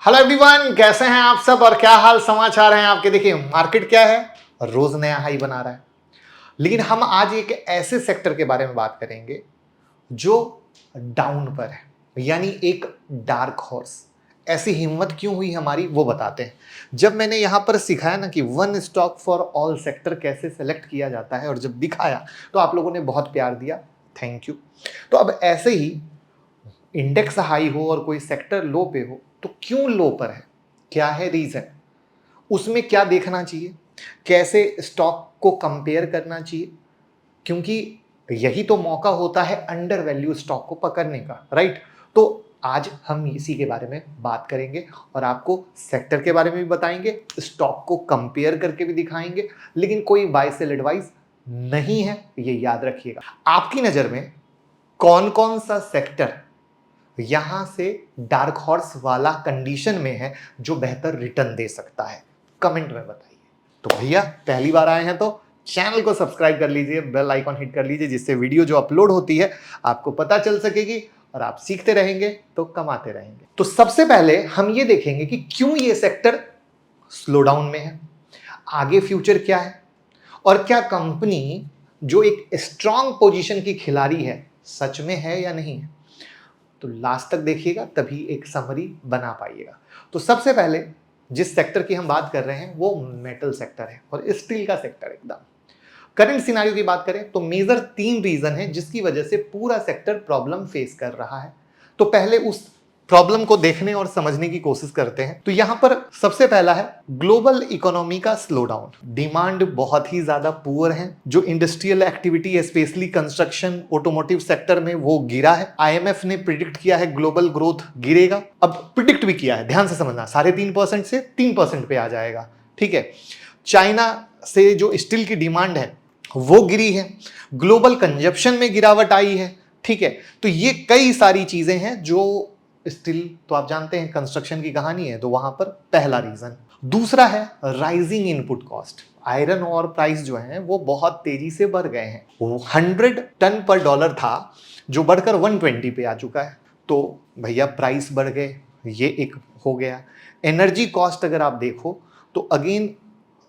Hello everyone, कैसे हैं आप सब और क्या हाल समाचार हैं आपके। देखिए मार्केट क्या है, रोज नया हाई बना रहा है। लेकिन हम आज एक ऐसे सेक्टर के बारे में बात करेंगे जो डाउन पर है, यानी एक डार्क हॉर्स। ऐसी हिम्मत क्यों हुई हमारी वो बताते हैं। जब मैंने यहां पर सिखाया ना कि one stock for all sector कैसे सेलेक्ट किया जाता है और जब दिखाया तो आप लोगों ने बहुत प्यार दिया, थैंक यू। तो अब ऐसे ही इंडेक्स हाई हो और कोई सेक्टर लो पे हो तो क्यों लो पर है, क्या है रीजन, उसमें क्या देखना चाहिए, कैसे स्टॉक को कंपेयर करना चाहिए, क्योंकि यही तो मौका होता है अंडर वैल्यू स्टॉक को पकड़ने का, राइट। तो आज हम इसी के बारे में बात करेंगे और आपको सेक्टर के बारे में भी बताएंगे, स्टॉक को कंपेयर करके भी दिखाएंगे। लेकिन कोई बाय सेल एडवाइस नहीं है, ये याद रखिएगा। आपकी नजर में कौन कौन सा सेक्टर यहां से डार्क हॉर्स वाला कंडीशन में है जो बेहतर रिटर्न दे सकता है, कमेंट में बताइए। तो भैया पहली बार आए हैं तो चैनल को सब्सक्राइब कर लीजिए, बेल आइकॉन हिट कर लीजिए, जिससे वीडियो जो अपलोड होती है आपको पता चल सकेगी और आप सीखते रहेंगे तो कमाते रहेंगे। तो सबसे पहले हम ये देखेंगे कि क्यों ये सेक्टर स्लो डाउन में है, आगे फ्यूचर क्या है और क्या कंपनी जो एक स्ट्रांग पोजीशन की खिलाड़ी है सच में है या नहीं है। तो लास्ट तक देखिएगा तभी एक समरी बना पाइएगा। तो सबसे पहले जिस सेक्टर की हम बात कर रहे हैं वो मेटल सेक्टर है और स्टील का सेक्टर। एकदम करंट सिनारियो की बात करें तो मेजर 3 रीजन है जिसकी वजह से पूरा सेक्टर प्रॉब्लम फेस कर रहा है। तो पहले उस प्रॉब्लम को देखने और समझने की कोशिश करते हैं। तो यहां पर सबसे पहला है ग्लोबल इकोनॉमी का स्लो डाउन। डिमांड बहुत ही ज्यादा पुअर है, जो industrial activity specially construction automotive sector में वो गिरा है। आईएमएफ ने प्रिडिक्ट किया है ग्लोबल ग्रोथ गिरेगा। अब प्रिडिक्ट भी किया है, ध्यान से समझना, 3.5% से 3% पे आ जाएगा। ठीक है, चाइना से जो स्टील की डिमांड है वो गिरी है, ग्लोबल कंजप्शन में गिरावट आई है। ठीक है, तो ये कई सारी चीजें हैं जो स्टील, तो आप जानते हैं कंस्ट्रक्शन की कहानी है, तो वहां पर पहला रीजन। दूसरा है राइजिंग इनपुट कॉस्ट। आयरन और प्राइस जो है वो बहुत तेजी से बढ़ गए हैं। वो 100 टन पर डॉलर था जो बढ़कर 120 पे आ चुका है। तो भैया प्राइस बढ़ गए, ये एक हो गया। एनर्जी कॉस्ट अगर आप देखो तो अगेन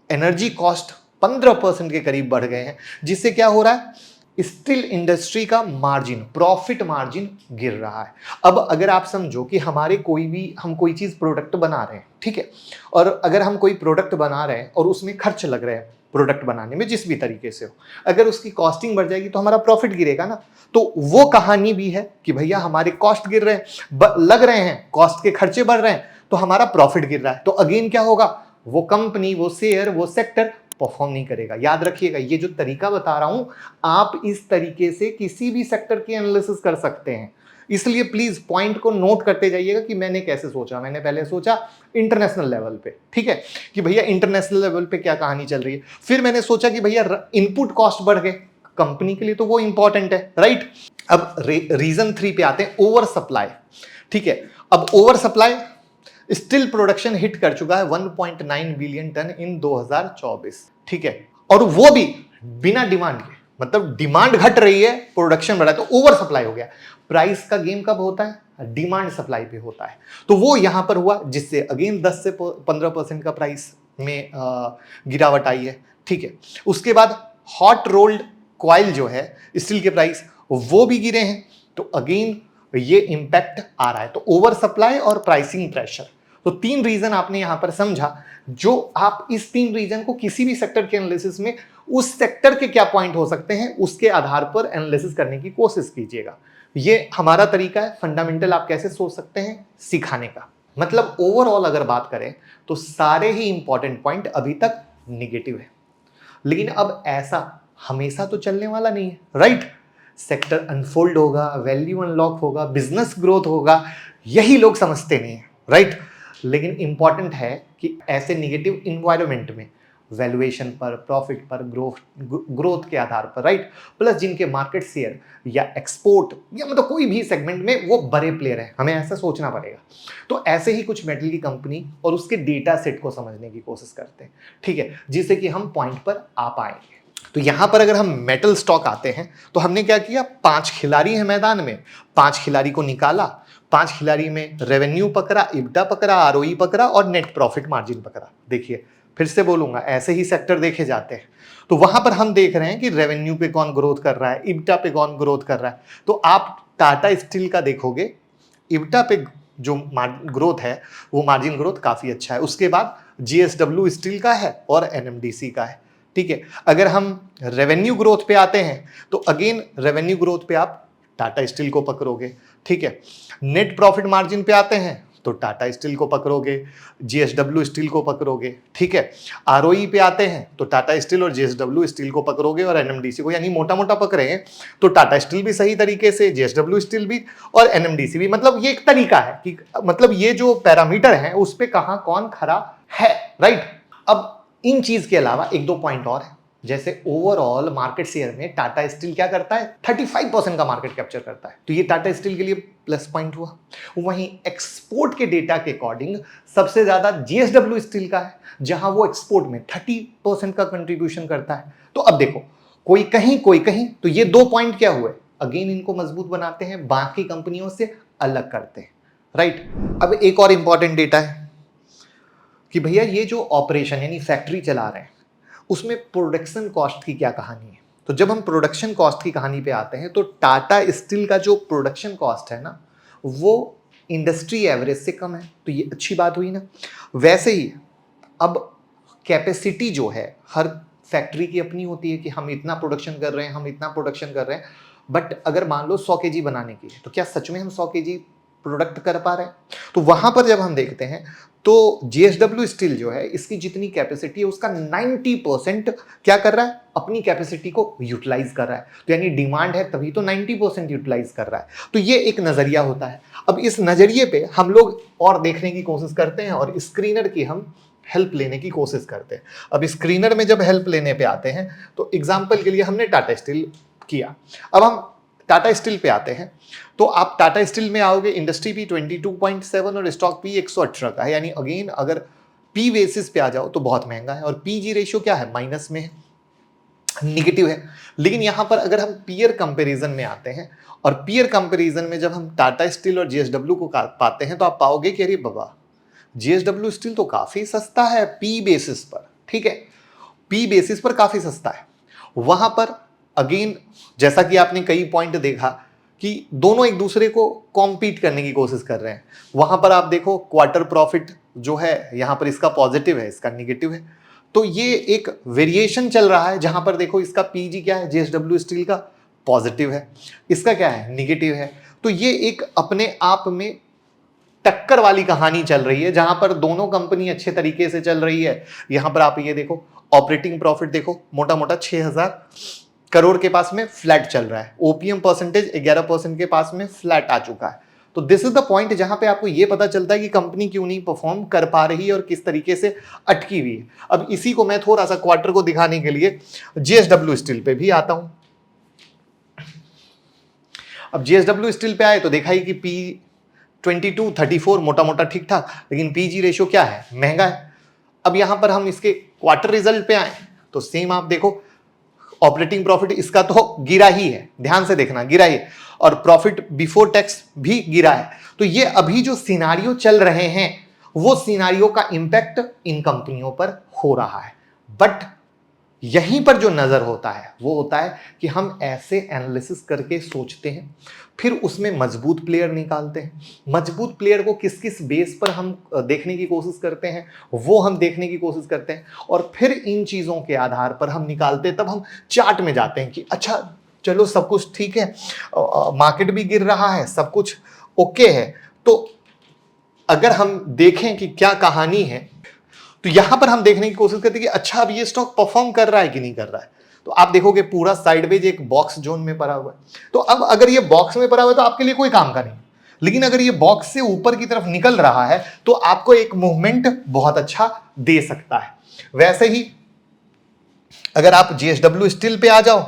एनर्जी कॉस्ट 15% के करीब बढ़ गए हैं, जिससे क्या हो रहा है, स्टील इंडस्ट्री का मार्जिन, प्रॉफिट मार्जिन गिर रहा है। अब अगर आप समझो कि हम कोई चीज प्रोडक्ट बना रहे हैं, ठीक है, और अगर हम कोई प्रोडक्ट बना रहे हैं और उसमें खर्च लग रहे हैं प्रोडक्ट बनाने में, जिस भी तरीके से हो, अगर उसकी कॉस्टिंग बढ़ जाएगी तो हमारा प्रॉफिट गिरेगा ना। तो वो कहानी भी है कि भैया हमारे कॉस्ट गिर रहे हैं, लग रहे हैं, कॉस्ट के खर्चे बढ़ रहे हैं तो हमारा प्रॉफिट गिर रहा है। तो अगेन क्या होगा, वो कंपनी, वो शेयर, वो सेक्टर परफॉर्म नहीं करेगा। याद रखिएगा, ये जो तरीका बता रहा हूं आप इस तरीके से किसी भी सेक्टर की एनालिसिस कर सकते हैं। इसलिए प्लीज पॉइंट को नोट करते जाइएगा कि मैंने कैसे सोचा। मैंने पहले सोचा इंटरनेशनल लेवल पे, ठीक है, कि भैया इंटरनेशनल लेवल पे क्या कहानी चल रही है। फिर मैंने सोचा कि भैया इनपुट कॉस्ट बढ़ गए, कंपनी के लिए तो वो इंपॉर्टेंट है, राइट। अब रीजन 3 पे आते हैं, ओवर सप्लाई। ठीक है, अब over supply, steel production hit कर चुका है 1.9 बिलियन टन इन 2024। ठीक है, और वो भी बिना डिमांड के, मतलब डिमांड घट रही है, प्रोडक्शन बढ़ा है, तो ओवर सप्लाई हो गया। प्राइस का गेम कब होता है, डिमांड सप्लाई पे होता है। तो वो यहां पर हुआ, जिससे अगेन 10 से 15% का प्राइस में गिरावट आई है। ठीक है, उसके बाद हॉट रोल्ड कॉइल जो है स्टील के प्राइस वो भी गिरे हैं, तो अगेन ये इंपैक्ट आ रहा है। तो ओवर सप्लाई और प्राइसिंग प्रेशर, तो 3 रीजन आपने यहां पर समझा। जो आप इस 3 रीजन को किसी भी सेक्टर के एनालिसिस में उस सेक्टर के क्या पॉइंट हो सकते हैं उसके आधार पर एनालिसिस करने की कोशिश कीजिएगा। ये हमारा तरीका है, फंडामेंटल आप कैसे सोच सकते हैं सिखाने का। मतलब ओवरऑल अगर बात करें तो सारे ही इंपॉर्टेंट पॉइंट अभी तक निगेटिव है। लेकिन अब ऐसा हमेशा तो चलने वाला नहीं है, राइट। सेक्टर अनफोल्ड होगा, वैल्यू अनलॉक होगा, बिजनेस ग्रोथ होगा, यही लोग समझते नहीं है, राइट। लेकिन इंपॉर्टेंट है कि ऐसे निगेटिव इन्वायरमेंट में वैल्यूएशन पर, प्रॉफिट पर, ग्रोथ के आधार पर, राइट, प्लस जिनके मार्केट शेयर या एक्सपोर्ट या मतलब कोई भी सेगमेंट में वो बड़े प्लेयर हैं, हमें ऐसा सोचना पड़ेगा। तो ऐसे ही कुछ मेटल की कंपनी और उसके डेटा सेट को समझने की कोशिश करते हैं, ठीक है, जिससे कि हम पॉइंट पर आ पाएंगे। तो यहां पर अगर हम मेटल स्टॉक आते हैं तो हमने क्या किया, 5 खिलाड़ी हैं मैदान में, 5 खिलाड़ी को निकाला, 5 खिलाड़ी में रेवेन्यू पकड़ा, इब्डा पकड़ा, आरओई पकड़ा और नेट प्रॉफिट मार्जिन पकड़ा। देखिए फिर से बोलूंगा, ऐसे ही सेक्टर देखे जाते हैं। तो वहां पर हम देख रहे हैं कि रेवेन्यू पे कौन ग्रोथ कर रहा है, इब्डा पे कौन ग्रोथ कर रहा है। तो आप टाटा स्टील का देखोगे, इब्डा पे जो ग्रोथ है वो मार्जिन ग्रोथ काफी अच्छा है। उसके बाद जेएसडब्ल्यू स्टील का है और एनएमडीसी का है। ठीक है, अगर हम रेवेन्यू ग्रोथ पे आते हैं तो अगेन रेवेन्यू ग्रोथ पे आप टाटा स्टील को पकड़ोगे। ठीक है, नेट प्रॉफिट मार्जिन पे आते हैं तो टाटा स्टील को पकड़ोगे, जेएसडब्ल्यू स्टील को पकड़ोगे। ठीक है, आरओई पे आते हैं तो टाटा स्टील और जेएसडब्ल्यू स्टील को पकड़ोगे और एनएमडीसी को, यानी मोटा मोटा पकड़े हैं तो टाटा स्टील भी सही तरीके से, जेएसडब्ल्यू स्टील भी और एनएमडीसी भी। मतलब ये एक तरीका है कि मतलब ये जो पैरामीटर है उस पे कहां कौन खड़ा है, राइट। अब इन चीज के अलावा एक दो पॉइंट और है, जैसे ओवरऑल मार्केट शेयर में टाटा स्टील क्या करता है, 35% का मार्केट कैप्चर करता है, तो ये टाटा स्टील के लिए प्लस पॉइंट हुआ। वहीं एक्सपोर्ट के डेटा के अकॉर्डिंग सबसे ज्यादा जेएसडब्ल्यू स्टील का है, जहां वो एक्सपोर्ट में 30% का कंट्रीब्यूशन करता है। तो अब देखो, कोई कहीं, तो ये 2 पॉइंट क्या हुए, अगेन इनको मजबूत बनाते हैं, बाकी कंपनियों से अलग करते हैं, राइट। अब एक और इंपॉर्टेंट डेटा है कि भैया ये जो ऑपरेशन यानी फैक्ट्री चला रहे हैं उसमें प्रोडक्शन कॉस्ट की क्या कहानी है। तो जब हम प्रोडक्शन कॉस्ट की कहानी पे आते हैं तो टाटा स्टील का जो प्रोडक्शन कॉस्ट है ना वो इंडस्ट्री एवरेज से कम है, तो ये अच्छी बात हुई ना। वैसे ही अब कैपेसिटी जो है हर फैक्ट्री की अपनी होती है कि हम इतना प्रोडक्शन कर रहे हैं, हम इतना प्रोडक्शन कर रहे हैं, बट अगर मान लो 100 केजी बनाने की है तो क्या सच में हम 100 केजी प्रोडक्ट कर पा रहे हैं। तो वहां पर जब हम देखते हैं तो जेएसडब्ल्यू स्टील जो है इसकी जितनी कैपेसिटी है उसका 90% क्या कर रहा है, अपनी कैपेसिटी को यूटिलाइज कर रहा है। तो यानी डिमांड है तभी तो 90% यूटिलाइज कर रहा है। तो ये एक नजरिया होता है। अब इस नजरिए पे हम लोग और देखने की कोशिश करते हैं और स्क्रीनर की हम हेल्प लेने की कोशिश करते हैं। अब स्क्रीनर में जब हेल्प लेने पे आते हैं तो एग्जाम्पल के लिए हमने टाटा स्टील किया, अब हम टाटा स्टील पे आते हैं तो आप टाटा स्टील में आओगे, इंडस्ट्री पी 22.7 और स्टॉक पी 118 का है, यानी अगेन अगर पी बेसिस पे आ जाओ तो बहुत महंगा है और पीजी रेशियो क्या है, माइनस में है, निगेटिव है। लेकिन यहां पर अगर हम पीयर कंपैरिजन में आते हैं और पीयर कंपैरिजन में जब हम टाटा स्टील और जेएसडब्ल्यू को पाते हैं तो आप पाओगे कि अरे बाबा जेएसडब्ल्यू स्टील तो काफी सस्ता है पी बेसिस पर। ठीक है, पी बेसिस पर काफी सस्ता है। वहां पर अगेन जैसा कि आपने कई पॉइंट देखा कि दोनों एक दूसरे को कॉम्पीट करने की कोशिश कर रहे हैं। वहां पर आप देखो क्वार्टर प्रॉफिट जो है यहां पर इसका पॉजिटिव है, इसका निगेटिव है, तो ये एक वेरिएशन चल रहा है। जहां पर देखो इसका पीजी क्या है, जेएसडब्ल्यू स्टील का पॉजिटिव है, इसका क्या है, निगेटिव है। तो ये एक अपने आप में टक्कर वाली कहानी चल रही है जहां पर दोनों कंपनी अच्छे तरीके से चल रही है। यहां पर आप ये देखो ऑपरेटिंग प्रॉफिट देखो, मोटा मोटा 6000 करोड़ के पास में फ्लैट चल रहा है, ओपीएम परसेंटेज 11% के पास में फ्लैट आ चुका है। तो दिस इज द पॉइंट जहां पे आपको ये पता चलता है कि कंपनी क्यों नहीं परफॉर्म कर पा रही है और किस तरीके से अटकी हुई है। अब इसी को मैं थोड़ा सा क्वार्टर को दिखाने के लिए जेएसडब्ल्यू स्टील पे भी आता हूं। अब जेएसडब्ल्यू स्टील पे आए तो देखा ही कि पी 22-34 मोटा मोटा ठीक ठाक, लेकिन पीजी रेशियो क्या है, महंगा है। अब यहां पर हम इसके क्वार्टर रिजल्ट पे आए तो सेम आप देखो ऑपरेटिंग प्रॉफिट इसका तो गिरा ही है, ध्यान से देखना गिरा ही है, और प्रॉफिट बिफोर टैक्स भी गिरा है। तो ये अभी जो सिनारियो चल रहे हैं वो सिनारियो का इंपैक्ट इन कंपनियों पर हो रहा है। बट यहीं पर जो नजर होता है वो होता है कि हम ऐसे एनालिसिस करके सोचते हैं, फिर उसमें मजबूत प्लेयर निकालते हैं। मजबूत प्लेयर को किस किस बेस पर हम देखने की कोशिश करते हैं वो हम देखने की कोशिश करते हैं, और फिर इन चीजों के आधार पर हम निकालते हैं। तब हम चार्ट में जाते हैं कि अच्छा चलो सब कुछ ठीक है, मार्केट भी गिर रहा है, सब कुछ ओके है। तो अगर हम देखें कि क्या कहानी है तो यहां पर हम देखने की कोशिश करते हैं कि अच्छा अब ये स्टॉक परफॉर्म कर रहा है कि नहीं कर रहा है। तो आप देखोगे पूरा साइडवेज एक बॉक्स जोन में पड़ा हुआ है। तो अब अगर ये बॉक्स में पड़ा हुआ है तो आपके लिए कोई काम का नहीं, लेकिन अगर ये बॉक्स से ऊपर की तरफ निकल रहा है तो आपको एक मूवमेंट बहुत अच्छा दे सकता है। वैसे ही अगर आप जेएसडब्ल्यू स्टील पे आ जाओ,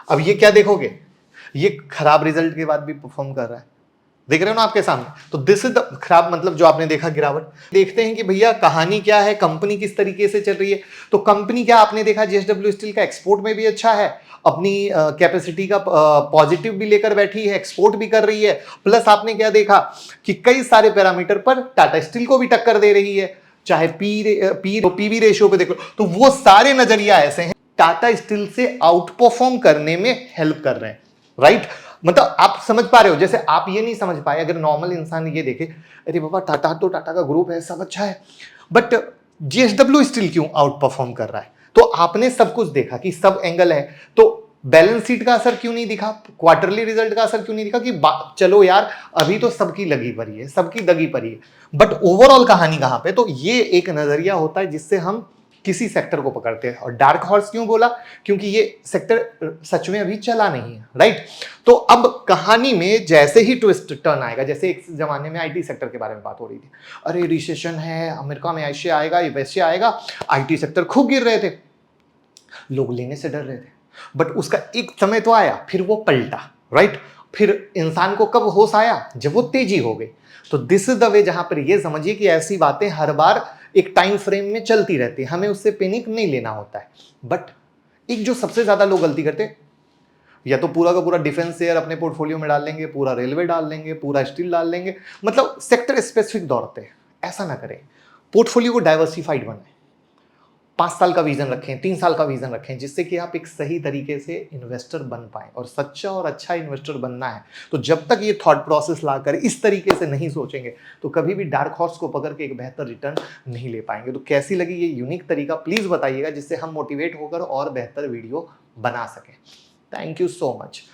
अब ये क्या देखोगे, ये खराब रिजल्ट के बाद भी परफॉर्म कर रहा है, देख रहे हो ना आपके सामने। तो दिस इज द खराब, मतलब जो आपने देखा गिरावट। देखते हैं कि भैया कहानी क्या है, कंपनी किस तरीके से चल रही है। तो कंपनी क्या, आपने देखा जेएसडब्ल्यू स्टील का एक्सपोर्ट में भी अच्छा है, अपनी कैपेसिटी का पॉजिटिव भी लेकर बैठी है, एक्सपोर्ट भी कर रही है। प्लस आपने क्या देखा कि कई सारे पैरामीटर पर टाटा स्टील को भी टक्कर दे रही है, चाहे पीवी रेशियो पे देखो, तो वो सारे नजरिया ऐसे हैं टाटा स्टील से आउट परफॉर्म करने में हेल्प कर रहे हैं, राइट। मतलब आप समझ पा रहे हो, जैसे आप ये नहीं समझ पाए अगर नॉर्मल इंसान ये देखे, अरे बाबा टाटा तो टाटा का ग्रुप है, सब अच्छा है, बट जेएसडब्ल्यू स्टील क्यों आउट परफॉर्म कर रहा है। तो आपने सब कुछ देखा कि सब एंगल है, तो बैलेंस शीट का असर क्यों नहीं दिखा, क्वार्टरली रिजल्ट का असर क्यों नहीं दिखा, कि चलो यार अभी तो सबकी लगी पड़ी है, सबकी दगी पड़ी है, बट ओवरऑल कहानी कहां पे। तो ये एक नजरिया होता है जिससे हम किसी सेक्टर को पकड़ते हैं। और डार्क हॉर्स क्यों बोला, क्योंकि ये सेक्टर सच में अभी चला नहीं है, राइट। तो अब कहानी में जैसे ही ट्विस्ट टर्न आएगा, जैसे एक जमाने में आईटी सेक्टर के बारे में बात हो रही थी, अरे रिसेशन है, अमेरिका में ऐसे आएगा, ये वैसे आएगा, आईटी सेक्टर खूब गिर रहे थे, लोग लेने से डर रहे थे, बट उसका एक समय तो आया, फिर वो पलटा, राइट। फिर इंसान को कब होश आया, जब वो तेजी हो गई। तो दिस इज द वे, जहां पर ये समझिए कि ऐसी बातें हर बार एक टाइम फ्रेम में चलती रहती है, हमें उससे पैनिक नहीं लेना होता है। बट एक जो सबसे ज्यादा लोग गलती करते हैं, या तो पूरा का पूरा डिफेंस शेयर अपने पोर्टफोलियो में डाल लेंगे, पूरा रेलवे डाल लेंगे, पूरा स्टील डाल लेंगे, मतलब सेक्टर स्पेसिफिक दौड़ते हैं। ऐसा ना करें, पोर्टफोलियो को डाइवर्सिफाइड बनाएं, 5 साल का विजन रखें, 3 साल का विजन रखें, जिससे कि आप एक सही तरीके से इन्वेस्टर बन पाएं। और सच्चा और अच्छा इन्वेस्टर बनना है तो जब तक ये थॉट प्रोसेस लाकर इस तरीके से नहीं सोचेंगे तो कभी भी डार्क हॉर्स को पकड़ के एक बेहतर रिटर्न नहीं ले पाएंगे। तो कैसी लगी ये यूनिक तरीका, प्लीज बताइएगा, जिससे हम मोटिवेट होकर और बेहतर वीडियो बना सकें। Thank you so much.